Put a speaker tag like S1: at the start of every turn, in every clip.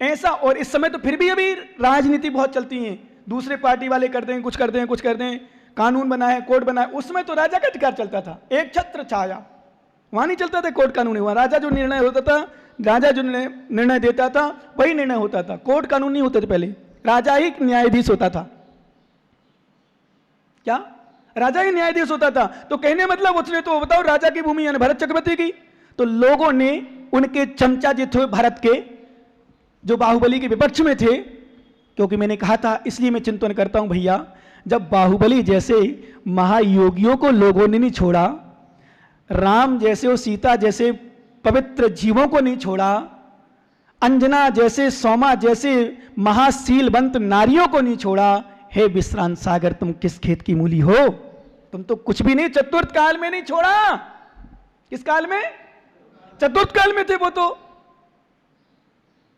S1: ऐसा। और इस समय तो फिर भी अभी राजनीति बहुत चलती है, दूसरे पार्टी वाले करते हैं, कुछ करते हैं, कुछ करते हैं, कानून बनाए, कोर्ट बनाए। उस समय तो राजा का अधिकार चलता था, एक छत्र छाया, वहां नहीं चलता था कोर्ट कानून, वहां राजा जो निर्णय होता था, राजा जो निर्णय देता था वही निर्णय होता था, कोर्ट कानून नहीं होते थे। पहले राजा ही न्यायाधीश होता था। क्या? राजा ही न्यायाधीश होता था। तो कहने मतलब उसने तो बताओ राजा की भूमि यानी भरत चक्रवर्ती की, तो लोगों ने उनके चमचा जो थे भरत के, जो बाहुबली के विपक्ष में थे, क्योंकि मैंने कहा था इसलिए मैं चिंतन करता हूं भैया, जब बाहुबली जैसे महायोगियों को लोगों ने नहीं छोड़ा, राम जैसे और सीता जैसे पवित्र जीवों को नहीं छोड़ा, अंजना जैसे, सौमा जैसे महाशीलवंत नारियों को नहीं छोड़ा, हे विश्रांत सागर तुम किस खेत की मूली हो? तुम तो कुछ भी नहीं, चतुर्थ काल में नहीं छोड़ा। किस काल में? चतुर्थ काल में थे वो तो।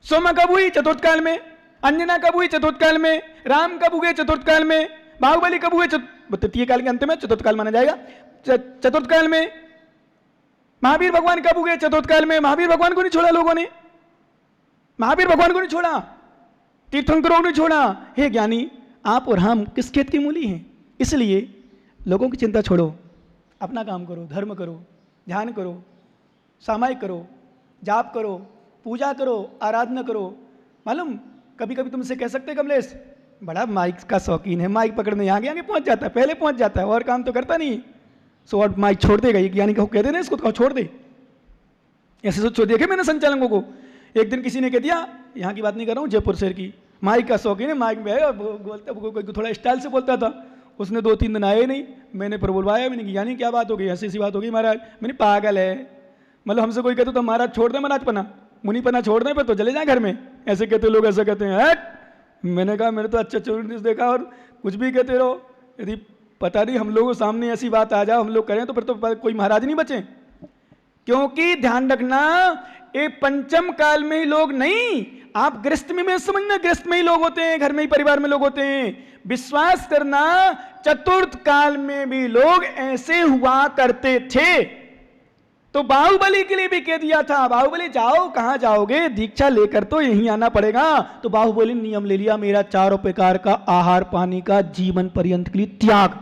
S1: सोमा कब हुई? चतुर्थ काल में। अंजना कब हुई? चतुर्थ काल में। राम कब हुए? चतुर्थ काल में। बाहुबली कब हुए? तृतीय काल के अंत में, चतुर्थ काल माना जाएगा, चतुर्थ काल में। महावीर भगवान कब हुए? चतुर्थ काल में। महावीर भगवान को नहीं छोड़ा लोगों ने, महावीर भगवान को नहीं छोड़ा, तीर्थंकरों को नहीं छोड़ा। हे ज्ञानी, आप और हम किस खेत की मूली हैं? इसलिए लोगों की चिंता छोड़ो, अपना काम करो, धर्म करो, ध्यान करो, सामायिक करो, जाप करो, पूजा करो, आराधना करो। मालूम कभी कभी तुमसे कह सकते कमलेश बड़ा माइक का शौकीन है, माइक पकड़ने यहाँ आगे पहुँच जाता है, पहले पहुँच जाता है, और काम तो करता नहीं, सो और माइक छोड़ देगा। ये ज्ञानी को कहते ना इसको, तो छोड़ दे। ऐसे सोच देखे मैंने संचालकों को। एक दिन किसी ने कह दिया, यहाँ की बात नहीं कर रहा हूँ, जयपुर शहर की, माइक का शौकीन है, माइक में है, बोलता थोड़ा स्टाइल से बोलता था। उसने 2-3 दिन आए नहीं, मैंने पर बुलवाया, मैंने कहा यानी क्या बात हो गई? ऐसी सी बात हो गई महाराज। मैंने पागल है, मतलब हमसे कोई कहते तो महाराज छोड़ दे, महाराज पना मुनि पना छोड़ दे, पर तो चले जाए घर में। ऐसे कहते लोग, ऐसे कहते हैं। हट, मैंने कहा मैंने तो अच्छे अच्छे देखा, और कुछ भी कहते रहो, यदि पता नहीं हम लोगों सामने ऐसी बात आ जाए, हम लोग करें, तो फिर तो कोई महाराज नहीं बचे। क्योंकि ध्यान रखना, ये पंचम काल में ही लोग नहीं, आप गृहस्थ में समझना, गृहस्थ में ही लोग होते हैं, घर में ही परिवार में लोग होते हैं। विश्वास करना, चतुर्थ काल में भी लोग ऐसे हुआ करते थे। तो बाहुबली के लिए भी कह दिया था, बाहुबली जाओ, कहां जाओगे? दीक्षा लेकर तो यहीं आना पड़ेगा। तो बाहुबली ने नियम ले लिया, मेरा 4 प्रकार का आहार पानी का जीवन पर्यंत के लिए त्याग।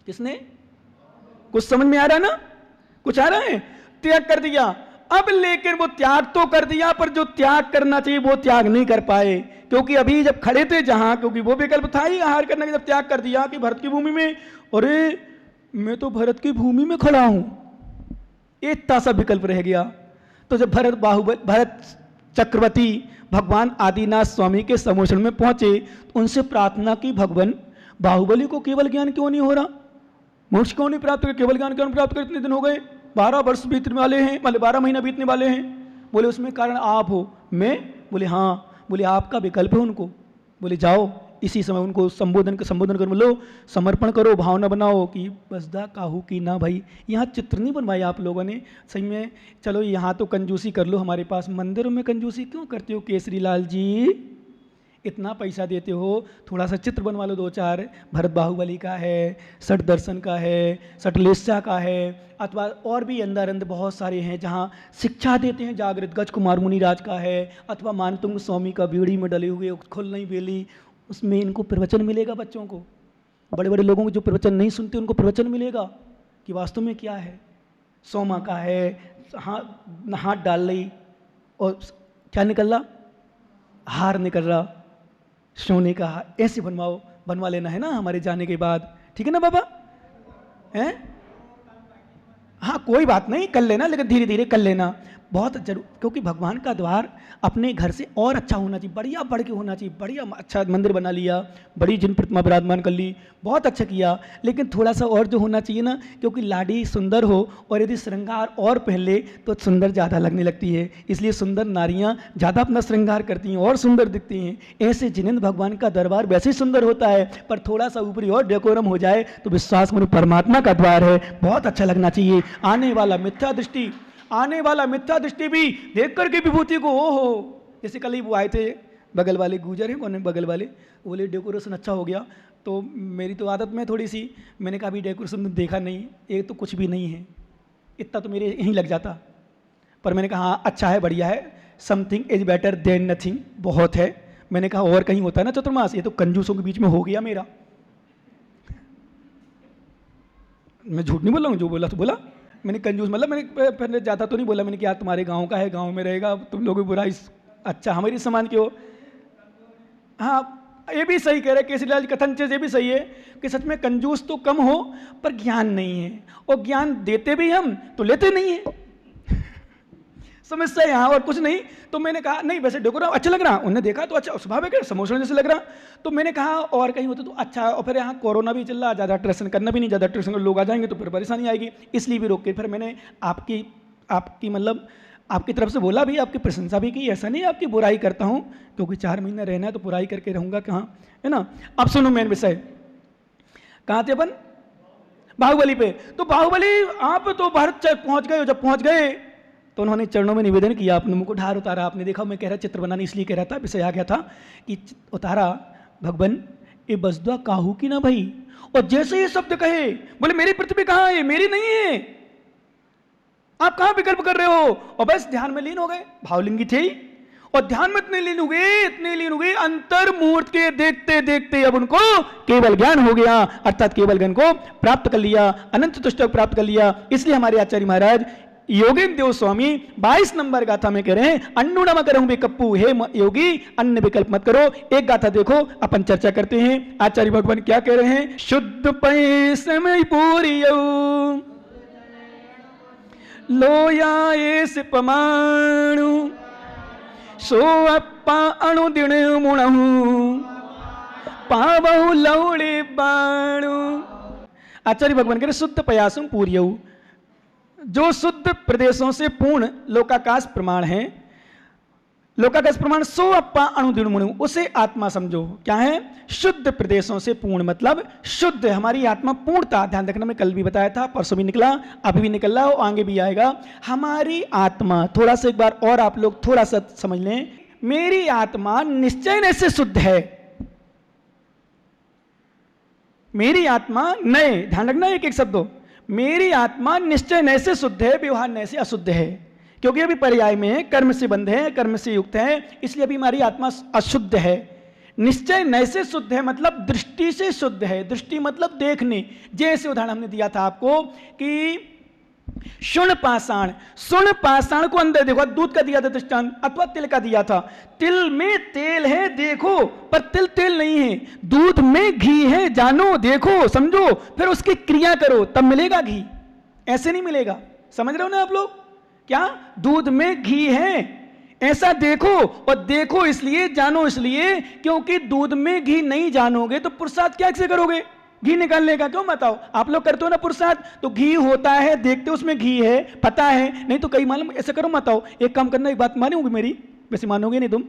S1: किसने? कुछ समझ में आ रहा ना? कुछ आ रहा है? त्याग कर दिया। अब लेकिन वो त्याग तो कर दिया, पर जो त्याग करना चाहिए वो त्याग नहीं कर पाए, क्योंकि अभी जब खड़े थे जहां, क्योंकि वो विकल्प था ही आहार करने का, जब त्याग कर दिया कि भरत की भूमि में, अरे मैं तो भरत की भूमि में खड़ा हूं, इतना सा विकल्प रह गया। तो जब भरत चक्रवर्ती भगवान आदिनाथ स्वामी के समोषण में पहुंचे, तो उनसे प्रार्थना की, भगवान बाहुबली को केवल ज्ञान क्यों नहीं हो रहा? मोक्ष क्यों नहीं प्राप्त कर? केवल ज्ञान क्यों नहीं प्राप्त कर? इतने दिन हो गए, 12 वर्ष बीतने वाले हैं, मतलब 12 महीना बीतने वाले हैं। बोले उसमें कारण आप हो। मैं? बोले हाँ। बोले आपका विकल्प है उनको। बोले जाओ इसी समय उनको संबोधन करो, बोलो समर्पण करो, भावना बनाओ कि बसदा काहू की ना भाई। यहाँ चित्र नहीं बनवाए आप लोगों ने सही में। चलो यहाँ तो कंजूसी कर लो, हमारे पास मंदिरों में कंजूसी क्यों करते हो केसरी लाल जी? इतना पैसा देते हो, थोड़ा सा चित्र बनवा लो 2-4। भरत बाहुबली का है, सठ दर्शन का है, सठलेस्या का है, अथवा और भी अंदर अंदर बहुत सारे हैं जहाँ शिक्षा देते हैं जागृत। गज कुमार मुनिराज का है, अथवा मानतुंग स्वामी का बीड़ी में डले हुए खुल नहीं बेली, उसमें इनको प्रवचन मिलेगा। बच्चों को, बड़े बड़े लोगों को जो प्रवचन नहीं सुनते उनको प्रवचन मिलेगा कि वास्तव में क्या है। सोमा का है, हाथ डाल रही और क्या निकल रहा? हार निकल रहा, सोने का। ऐसे बनवा लेना है ना हमारे जाने के बाद, ठीक है ना बाबा? हैं? हाँ कोई बात नहीं, कर लेना, लेकिन धीरे धीरे कर लेना, बहुत जरूर। क्योंकि भगवान का द्वार अपने घर से और अच्छा होना चाहिए, बढ़िया बढ़ के होना चाहिए। बढ़िया अच्छा मंदिर बना लिया, बड़ी जिन प्रतिमा विराजमान कर ली, बहुत अच्छा किया, लेकिन थोड़ा सा और जो होना चाहिए ना, क्योंकि लाड़ी सुंदर हो और यदि श्रृंगार और पहले तो सुंदर ज़्यादा लगने लगती है। इसलिए सुंदर नारियाँ ज़्यादा अपना श्रृंगार करती हैं और सुंदर दिखती हैं। ऐसे जिनेंद्र भगवान का दरबार वैसे ही सुंदर होता है, पर थोड़ा सा ऊपरी और डेकोरम हो जाए तो विश्वास करो परमात्मा का द्वार है, बहुत अच्छा लगना चाहिए। आने वाला मिथ्या दृष्टि भी देख करके विभूति को ओ हो। जैसे कल ही वो आए थे बगल वाले, गुजर हैं कौन है बगल वाले, बोले डेकोरेशन अच्छा हो गया। तो मेरी तो आदत में थोड़ी सी, मैंने कहा अभी डेकोरेशन देखा नहीं, एक तो कुछ भी नहीं है, इतना तो मेरे यहीं लग जाता। पर मैंने कहा हाँ अच्छा है, बढ़िया है, something is better than nothing, बहुत है। मैंने कहा और कहीं होता है ना चतुर्मास, ये तो कंजूसों के बीच में हो गया मेरा। मैं झूठ नहीं बोल रहा हूँ, जो बोला तो बोला। मैंने कंजूस मतलब मैंने पहले ज़्यादा तो नहीं बोला, मैंने कहा तुम्हारे गांव का है, गांव में रहेगा, तुम लोगों की बुराई अच्छा हमारी समाज के हो। हाँ ये भी सही कह रहे केसरीलाल कथन चीज, ये भी सही है कि सच में कंजूस तो कम हो पर ज्ञान नहीं है, और ज्ञान देते भी हम तो लेते नहीं है। समस्या यहाँ और कुछ नहीं। तो मैंने कहा नहीं वैसे डेकोरेट अच्छा लग रहा, उन्होंने देखा तो अच्छा स्वाभाविक है, समोसा जैसे लग रहा। तो मैंने कहा और कहीं होता तो अच्छा, और फिर यहाँ कोरोना भी चल रहा, ज़्यादा ट्रेसन करना भी नहीं, ज़्यादा ट्रेसन लोग आ जाएंगे तो फिर परेशानी आएगी, इसलिए भी रोक के फिर मैंने आपकी मतलब आपकी तरफ से बोला भी, आपकी प्रशंसा भी की, ऐसा नहीं आपकी बुराई करता हूँ, क्योंकि 4 महीना रहना है तो बुराई करके रहूँगा कहाँ, है ना। अब सुनो मेन विषय, कहाँ थे अपन, बाहुबली पे। तो बाहुबली आप तो भारत पहुँच गए, जब पहुँच गए तो उन्होंने चरणों में निवेदन किया, अपने मुंह को ढार उतारा। आपने देखा मैं कह रहा चित्र बनाने इसलिए कह रहा था, विषय आ गया था कि उतारा भगवान ये बसदुआ काहू की ना भाई। और जैसे ये शब्द कहे बोले मेरी पृथ्वी कहाँ है, मेरी नहीं है, आप कहाँ विकल्प कर रहे हो, और बस ध्यान में लीन हो गए। भावलिंगी थे और ध्यान में इतने लीन हो गए अंतर मुहूर्त के देखते देखते अब उनको केवल ज्ञान हो गया, अर्थात केवल ज्ञान को प्राप्त कर लिया, अनंत तुष्ट प्राप्त कर लिया। इसलिए हमारे आचार्य महाराज योगेंद्र देव स्वामी 22 नंबर गाथा में कह रहे हैं, अन्नू नम करहूं बेकप्पू, हे योगी अन्न विकल्प मत करो। एक गाथा देखो अपन चर्चा करते हैं, आचार्य भगवान क्या कह रहे हैं। शुद्ध पैसमय पूरियो लोया ये पमाणु सो अप्पा अणुदिण मुणहु पावहु लौड़े बाणु। आचार्य भगवान कह रहे शुद्ध पयासम पूरियो, जो शुद्ध प्रदेशों से पूर्ण लोकाकाश प्रमाण है, लोकाकाश प्रमाण सो अप्पा अणुदिण मुणु, उसे आत्मा समझो। क्या है, शुद्ध प्रदेशों से पूर्ण मतलब शुद्ध, हमारी आत्मा पूर्णता, ध्यान रखना मैं कल भी बताया था, परसों भी निकला, अभी भी निकल रहा और आगे भी आएगा। हमारी आत्मा, थोड़ा सा एक बार और आप लोग थोड़ा सा समझ लें, मेरी आत्मा निश्चय से शुद्ध है। मेरी आत्मा नए, ध्यान रखना एक एक शब्दों, मेरी आत्मा निश्चय नय से शुद्ध है, व्यवहार नय से अशुद्ध है, क्योंकि अभी पर्याय में है, कर्म से बंध है, कर्म से युक्त है, इसलिए अभी हमारी आत्मा अशुद्ध है। निश्चय नय से शुद्ध है मतलब दृष्टि से शुद्ध है, दृष्टि मतलब देखने। जैसे उदाहरण हमने दिया था आपको कि सुन पाषाण को अंदर देखो, दूध का दिया था दृष्टांत, अथवा तिल का दिया था, तिल में तेल है देखो, पर तिल तेल नहीं है। दूध में घी है जानो देखो समझो, फिर उसकी क्रिया करो तब मिलेगा घी, ऐसे नहीं मिलेगा। समझ रहे हो ना आप लोग, क्या दूध में घी है ऐसा देखो, और देखो इसलिए जानो इसलिए क्योंकि दूध में घी नहीं जानोगे तो पुरुषार्थ क्या से करोगे, घी निकालने का। क्यों बताओ, आप लोग करते हो ना पुरुषार्थ, तो घी होता है देखते हो उसमें घी है पता है, नहीं तो कई मालूम ऐसा करो मत आओ। एक काम करना, एक बात मानोगे मेरी, वैसे मानोगे नहीं, तुम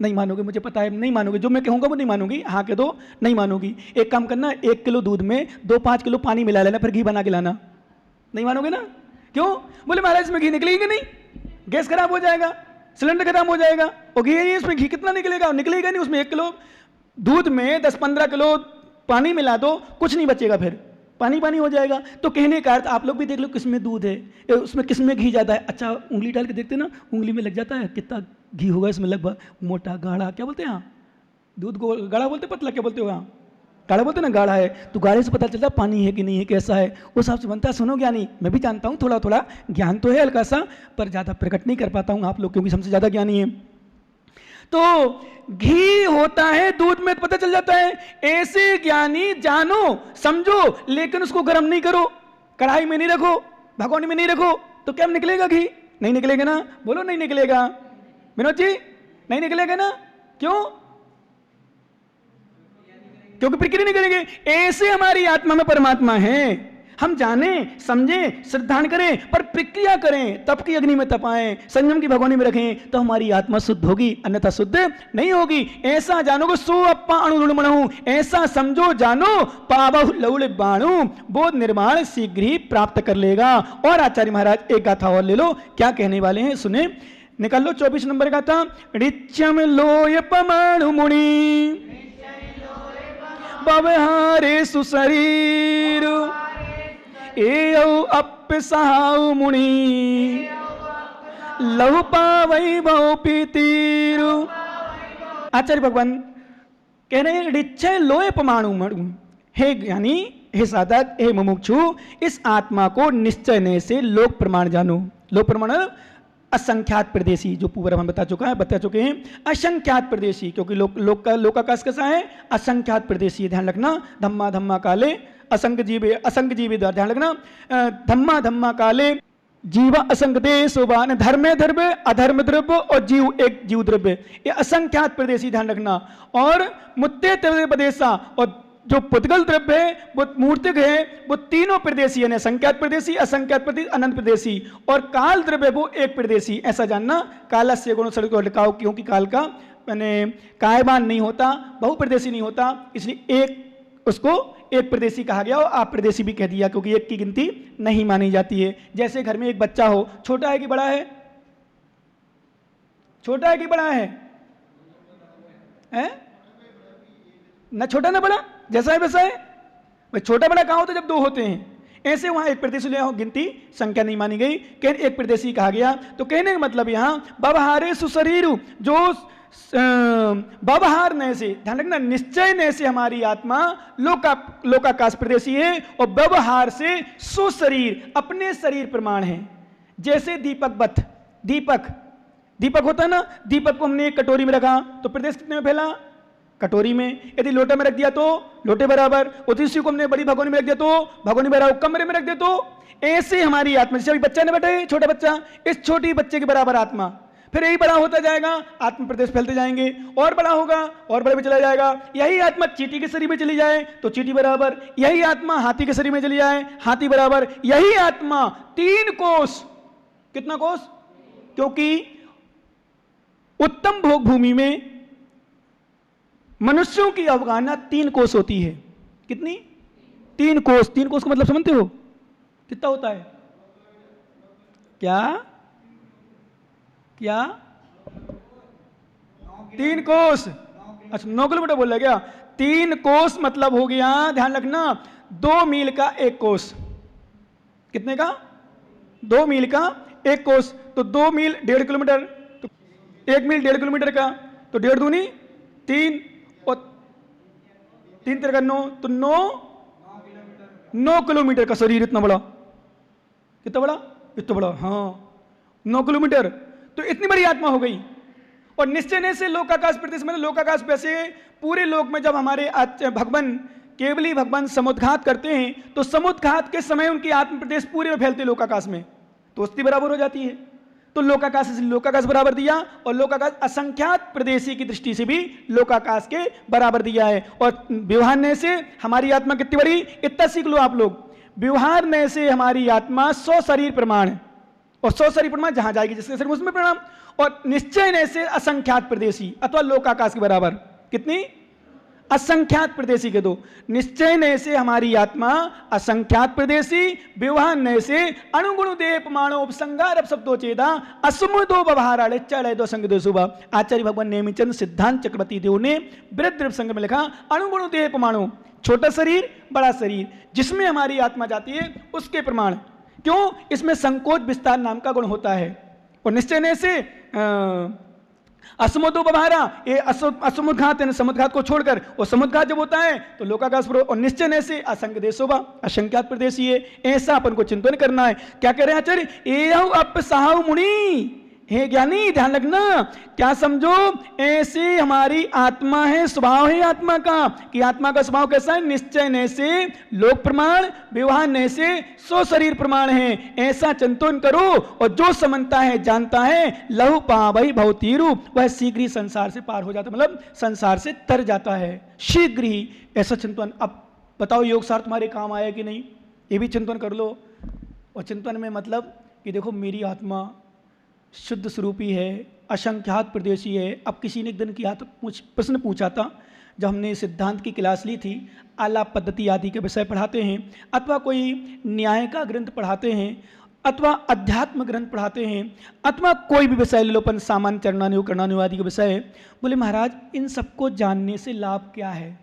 S1: नहीं मानोगे मुझे पता है, नहीं मानोगे, जो मैं कहूंगा वो नहीं मानोगी, हाँ कह दो नहीं मानोगी। एक काम करना, 1 किलो दूध में 2-5 किलो पानी मिला लेना, फिर घी बना के लाना। नहीं मानोगे ना, क्यों, बोले महाराज इसमें घी निकलेगी नहीं, गैस खराब हो जाएगा, सिलेंडर खराब हो जाएगा, और घी है इसमें घी कितना निकलेगा, निकलेगा नहीं। उसमें 1 किलो दूध में 10-15 किलो पानी मिला दो, कुछ नहीं बचेगा, फिर पानी पानी हो जाएगा। तो कहने का अर्थ आप लोग भी देख लो किसमें दूध है, उसमें किसमें घी जाता है। अच्छा उंगली डाल के देखते ना, उंगली में लग जाता है कितना घी होगा इसमें, लगभग मोटा गाढ़ा, क्या बोलते हैं यहाँ दूध को गाढ़ा बोलते, पतला क्या बोलते हो यहाँ, गाढ़ा बोलते ना, गाढ़ा है, तो गाढ़े से पता चलता पानी है कि नहीं है, कैसा है, उस हिसाब से बनता है। सुनो ज्ञानी, मैं भी जानता हूँ थोड़ा थोड़ा ज्ञान तो है हल्का सा, पर ज़्यादा प्रकट नहीं कर पाता हूँ आप लोग, क्योंकि हमसे ज़्यादा ज्ञानी है। तो घी होता है दूध में, पता चल जाता है। ऐसे ज्ञानी जानो समझो, लेकिन उसको गर्म नहीं करो, कढ़ाई में नहीं रखो, भगोनी में नहीं रखो, तो क्या निकलेगा घी, नहीं निकलेगा ना, बोलो नहीं निकलेगा विनोद जी, नहीं निकलेगा ना, क्यों, क्योंकि प्रक्रिया नहीं करेंगे। ऐसे हमारी आत्मा में परमात्मा है, हम जाने समझे श्रद्धान करें पर प्रक्रिया करें, तप की अग्नि में तपाएं, संयम की भगोनी में रखें, तो हमारी आत्मा शुद्ध होगी, अन्यथा शुद्ध नहीं होगी। ऐसा जानोगे सो अप्पा अणुणु, ऐसा समझो जानो पावहु लौड़ बाणु, बोध निर्माण शीघ्र ही प्राप्त कर लेगा। और आचार्य महाराज एक गाथा और ले लो, क्या कहने वाले हैं सुने, निकाल लो 24 नंबर गाथा। ऋच्यम लोय पमाणु मुनि व्यवहारे सुशरीर एयौ अप्य सहाउ मुनि लहु पावई बहु पीतीरु। आचार्य भगवान कह रहे हैं ऋक्षय लोय परमाणु मणु, हे ज्ञानी, हे साधक, हे मुमुक्षु, इस आत्मा को निश्चय से लोक प्रमाण जानो। लोक प्रमाण असंख्यात प्रदेशी, जो पूर्व हम बता चुके हैं असंख्यात प्रदेशी, क्योंकि लोकाकाश कैसा है, असंख्यात प्रदेशी। ध्यान रखना, धम्मा धम्मा काले असंख्य जीवे ध्यान रखना, धम्मा धम्मा काले जीव असंख्य देशोबान, धर्मे द्रव्य अधर्म द्रव्य और जीव एक जीव द्रव्य, ये असंख्यात प्रदेशी। ध्यान रखना। और मुत्ते प्रदेशा, और जो पुद्गल द्रव्य है वो मूर्तिक है, वो तीनों प्रदेशी है, संख्यात प्रदेशी, असंख्यात प्रदेशी, अनंत प्रदेशी। और काल द्रव्य वो एक प्रदेशी। ऐसा जानना, कालस्य गुण सड़क लटकाओ, क्योंकि काल का मैंने कायबान नहीं होता, बहुप्रदेशी नहीं होता, इसलिए एक उसको एक प्रदेशी कहा गया और आप प्रदेशी भी कह दिया, क्योंकि एक की गिनती नहीं मानी जाती है। जैसे घर में एक बच्चा हो, छोटा है कि बड़ा है, छोटा है कि बड़ा है, ना छोटा ना बड़ा, जैसा है वैसा है। भाई छोटा बड़ा कहाँ होता है, जब दो होते हैं। ऐसे वहां एक प्रदेशी गिनती संख्या नहीं मानी गई, एक प्रदेशी कहा गया। तो कहने का मतलब यहां व्यवहारे सुशरीर, जो व्यवहार नय से, ध्यान रखना, निश्चय नय से हमारी आत्मा लोकाकाश प्रदेशी है, और व्यवहार से सुशरीर अपने शरीर प्रमाण है। जैसे दीपक बथ, दीपक होता है ना, दीपक को हमने एक कटोरी में रखा तो प्रदेश कितने में फैला, कटोरी में। यदि लोटे में रख दिया तो लोटे बराबर, उसी को हमने बड़ी भगोनी में रख दिया तो भगोनी बराबर, कमरे में रख दिया तो ऐसे हमारी आत्मा, जैसे अभी बच्चा ने बैठा है, छोटा बच्चा, इस छोटी बच्चे के बराबर आत्मा, फिर यही बड़ा होता जाएगा, आत्म प्रदेश फैलते जाएंगे, और बड़ा होगा और बड़े में चला जाएगा। यही आत्मा चींटी के शरीर में चली जाए तो चींटी बराबर, यही आत्मा हाथी के शरीर में चली जाए हाथी बराबर, यही आत्मा 3 कोष, कितना कोष, क्योंकि उत्तम भोग भूमि में मनुष्यों की अवगाहना 3 कोष होती है। कितनी? 3 कोष। 3 कोष का मतलब समझते हो कितना होता है? क्या क्या 3 कोष? अच्छा 9 किलोमीटर बोल रहा क्या? 3 कोष मतलब हो गया, ध्यान रखना, 2 मील का 1 कोष। कितने का? 2 मील का 1 कोष। तो 2 मील 1.5 किलोमीटर, तो 1 मील 1.5 किलोमीटर का, तो 1.5 दूनी 3 और 3 3 9, तो 9 किलोमीटर का शरीर। इतना बड़ा, कितना बड़ा? इतना बड़ा, हाँ 9 किलोमीटर। तो इतनी बड़ी आत्मा हो गई। और निश्चय से लोकाकाश प्रदेश, मतलब लोकाकाश वैसे पूरे लोक में जब हमारे भगवान केवली भगवान समुद्घात करते हैं तो समुद्घात के समय उनकी आत्म प्रदेश पूरे में फैलते लोकाकाश में, तो उसकी बराबर हो जाती है। तो लोकाकाश बराबर दिया, और लोकाकाश असंख्यात प्रदेशी की दृष्टि से भी लोकाकाश के बराबर दिया है। और व्यवहार ने से हमारी आत्मा कितनी बड़ी, इतना सीख लो आप लोग। व्यवहार ने से हमारी आत्मा 100 शरीर प्रमाण, और 100 शरीर प्रमाण जहां जाएगी जिसके शरीर उसमें प्रणाम। और निश्चय ने से असंख्यात प्रदेशी अथवा लोकाकाश के बराबर, कितनी? असंख्यात प्रदेशी के 2। निश्चय नय से हमारी आत्मा असंख्यात प्रदेशी, व्यवहार नय से अणुगुण देह प्रमाणो उपसंगार शब्दों चेदा असमुदो व्यवहाराले चढ़ दो संग दो सुबह। आचार्य भगवान नेमिचंद सिद्धांत चक्रवर्ती देव ने वृद्ध संघ में लिखा, अणुगुण देह प्रमाणो, छोटा शरीर बड़ा शरीर, जिसमें हमारी आत्मा जाती है उसके प्रमाण। क्यों? इसमें संकोच विस्तार नाम का गुण होता है। और निश्चय नय से असमुदो व्यवहारा, ये असमुद्घात है, समुद्घात को छोड़कर, और समुद्घात जब होता है तो लोकाकाश। और निश्चय ने से असंख्य देशोबा, असंख्यात प्रदेशी है। ऐसा अपन को चिंतन करना है। क्या कह रहे हैं आचार्य? एहु अप साहु मुनि, हे ज्ञानी ध्यान रखना, क्या समझो, ऐसे हमारी आत्मा है, स्वभाव है आत्मा का, कि आत्मा का स्वभाव कैसा है? निश्चय ने से लोक प्रमाण, व्यवहार ने से 100 शरीर प्रमाण है। ऐसा चिंतन करो, और जो समझता है जानता है, लहु पावई भवतीरु, वह शीघ्र ही संसार से पार हो जाता, मतलब संसार से तर जाता है शीघ्र ही। ऐसा चिंतन। अब बताओ योग सार तुम्हारे काम आया कि नहीं, ये भी चिंतन कर लो। और चिंतन में मतलब कि देखो मेरी आत्मा शुद्ध स्वरूपी है, असंख्यात प्रदेशी है। अब किसी ने एक दिन की प्रश्न पूछा था, जब हमने सिद्धांत की क्लास ली थी, आलाप पद्धति आदि के विषय पढ़ाते हैं, अथवा कोई न्याय का ग्रंथ पढ़ाते हैं, अथवा अध्यात्म ग्रंथ पढ़ाते हैं, अथवा कोई भी विषय लोपन सामान्य चरणानुयोग करणानुयोग आदि के विषय, बोले महाराज इन सबको जानने से लाभ क्या है?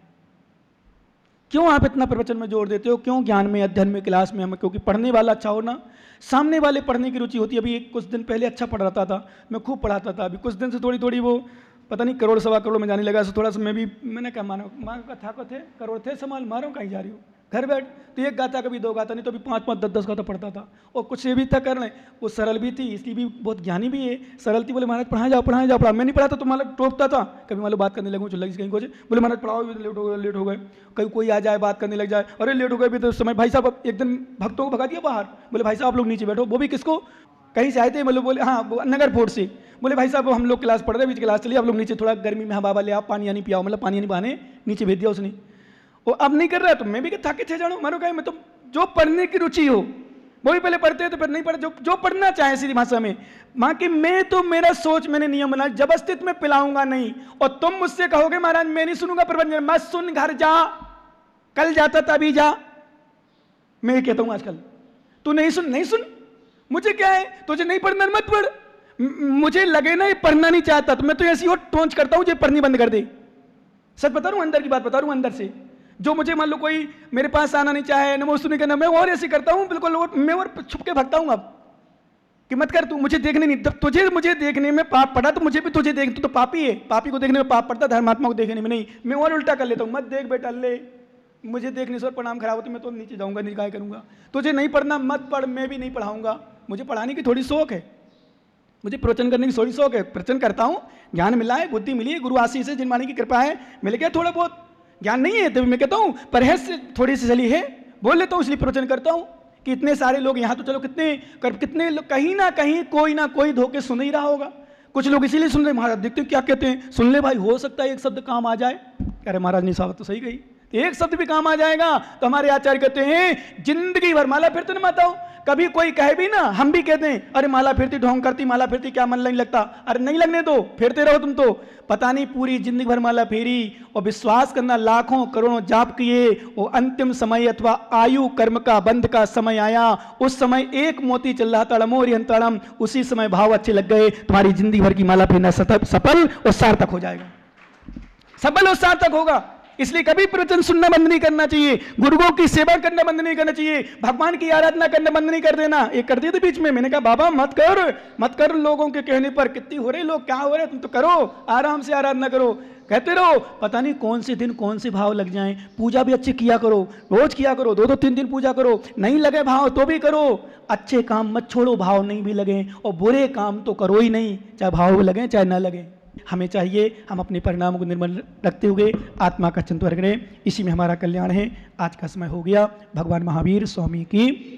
S1: क्यों आप इतना प्रवचन में जोर देते हो, क्यों ज्ञान में, अध्ययन में, क्लास में? हमें क्योंकि पढ़ने वाला अच्छा हो ना, सामने वाले पढ़ने की रुचि होती है। अभी कुछ दिन पहले अच्छा पढ़ाता था, मैं खूब पढ़ाता था, अभी कुछ दिन से थोड़ी थोड़ी वो पता नहीं करोड़ सवा करोड़ में जाने लगा। सो थोड़ा सा मैंने क्या मानो, माँ का था को थे करोड़ थे संभाल मारो कहीं जा रही हो, घर बैठ। तो एक गाता कभी दो गाता, नहीं तो अभी 5-5 10-10 गाता पढ़ता था। और कुछ ये भी था करने, वो सरल भी थी, इसलिए भी बहुत ज्ञानी भी है। सरल थी, बोले महाराज पढ़ाया जाओ पढ़ा। मैं नहीं पढ़ाता तो मतलब टोकता था, कभी मान लो बात करने लगूँ चल कहीं कुछ, बोले महाराज पढ़ाओ, लेट हो गए। कहीं कोई आ जाए बात करने लग जाए, अरे लेट हो गए भी तो समय। भाई साहब एक दिन भक्तों को भगा दिया बाहर, बोले भाई साहब आप लोग नीचे बैठो। वो भी किसको, कहीं से आए थे, मतलब बोले हाँ नगर फोर्ट से, बोले भाई साहब हम लोग क्लास पढ़ रहे हैं, बीच क्लास चलिए आप लोग नीचे, थोड़ा गर्मी में हाँ बाबा ले आप पानी यानी पियाओ, मतलब पानी यानी बहाने नीचे भेज दिया उसने। वो अब नहीं कर रहा तो मैं भी थके थे जानो मानो कहीं मैं तो, जो पढ़ने की रुचि हो वो भी पहले पढ़ते हैं तो फिर नहीं पढ़े, जो पढ़ना चाहे सीधी भाषा में। माँ की मैं तो मेरा सोच मैंने नियम बना, जबरदस्ती में पिलाऊंगा नहीं। और तुम मुझसे कहोगे महाराज मैं नहीं सुनूंगा प्रवचन, मत सुन, घर जा, कल जाता था अभी जा। मैं ये कहता हूं आजकल, तू नहीं सुन, मुझे क्या है, तुझे नहीं पढ़ना मत पढ़। मुझे लगे ना ये पढ़ना नहीं चाहता तो मैं तो ऐसी और टोंच करता हूं, जो पढ़नी बंद कर दे। सच बता रहा हूं, अंदर की बात बता रहा हूं, अंदर से। जो मुझे मान लो कोई मेरे पास आना नहीं चाहे, नमोस्तु नहीं करना, मैं और ऐसे करता हूं बिल्कुल, मैं और छुप के भागता हूं अब कि मत कर, तू मुझे देखने नहीं। तब तुझे मुझे देखने में पाप पड़ा तो मुझे भी तुझे देख, तू तो पापी है, पापी को देखने में पाप पड़ता, धर्मात्मा को देखने में नहीं। मैं और उल्टा कर लेता हूं, मत देख बेटा ले, मुझे देखने से और प्रणाम खराब होते मैं तो नीचे जाऊंगा, निकाय करूंगा। तुझे नहीं पढ़ना मत पढ़, मैं भी नहीं पढ़ाऊंगा। मुझे पढ़ाने की थोड़ी शौक है, मुझे प्रवचन करने की थोड़ी शौक है, प्रवचन करता हूँ, ज्ञान मिला है, बुद्धि मिली है, गुरु आशीष से जिनवाणी की कृपा है, मिल गया थोड़ा बहुत। ज्ञान नहीं है तो मैं कहता हूँ परहेज से थोड़ी सी चली है, बोल लेता हूँ, इसलिए प्रवचन करता हूँ कि इतने सारे लोग यहाँ तो चलो कितने लोग कहीं ना कहीं कोई ना कोई धोखे सुन ही रहा होगा। कुछ लोग इसीलिए सुन रहे, महाराज देखते क्या कहते हैं, सुन ले भाई, हो सकता है एक शब्द काम आ जाए। कह रहे महाराज नहीं साहब तो सही गई, एक शब्द भी काम आ जाएगा। तो हमारे आचार्य कहते हैं जिंदगी भर माला फिरते न माताओ, कभी कोई कहे भी ना, हम भी कहते हैं अरे माला फिरती ढोंग करती, माला फिरती क्या मन नहीं लगता। अरे नहीं लगने दो, फिरते रहो तुम तो। पता नहीं पूरी जिंदगी भर माला फेरी और विश्वास करना लाखों करोड़ों जाप किए, वो अंतिम समय अथवा आयु कर्म का बंध का समय आया, उस समय एक मोती चल रहा था अड़मोरी अंतरम, उसी समय भाव अच्छे लग गए, तुम्हारी जिंदगी भर की माला फेरना सफल और सार्थक हो जाएगा, सफल और सार्थक होगा। इसलिए कभी प्रवचन सुनना बंद नहीं करना चाहिए, गुरुओं की सेवा करना बंद नहीं करना चाहिए, भगवान की आराधना करना बंद नहीं कर देना। एक कर दिए थे बीच में, मैंने कहा बाबा मत कर, लोगों के कहने पर कितनी हो रहे लोग, क्या हो रहे, तुम तो करो, आराम से आराधना करो, कहते रहो, पता नहीं कौन से दिन कौन से भाव लग जाएं। पूजा भी अच्छी किया करो, रोज किया करो, 2-2 3 पूजा करो, नहीं लगे भाव तो भी करो। अच्छे काम मत छोड़ो भाव नहीं भी लगे, और बुरे काम तो करो ही नहीं, चाहे भाव लगे चाहे ना लगे। हमें चाहिए हम अपने परिणामों को निर्मल रखते हुए आत्मा का चिंतन करें, इसी में हमारा कल्याण है। आज का समय हो गया। भगवान महावीर स्वामी की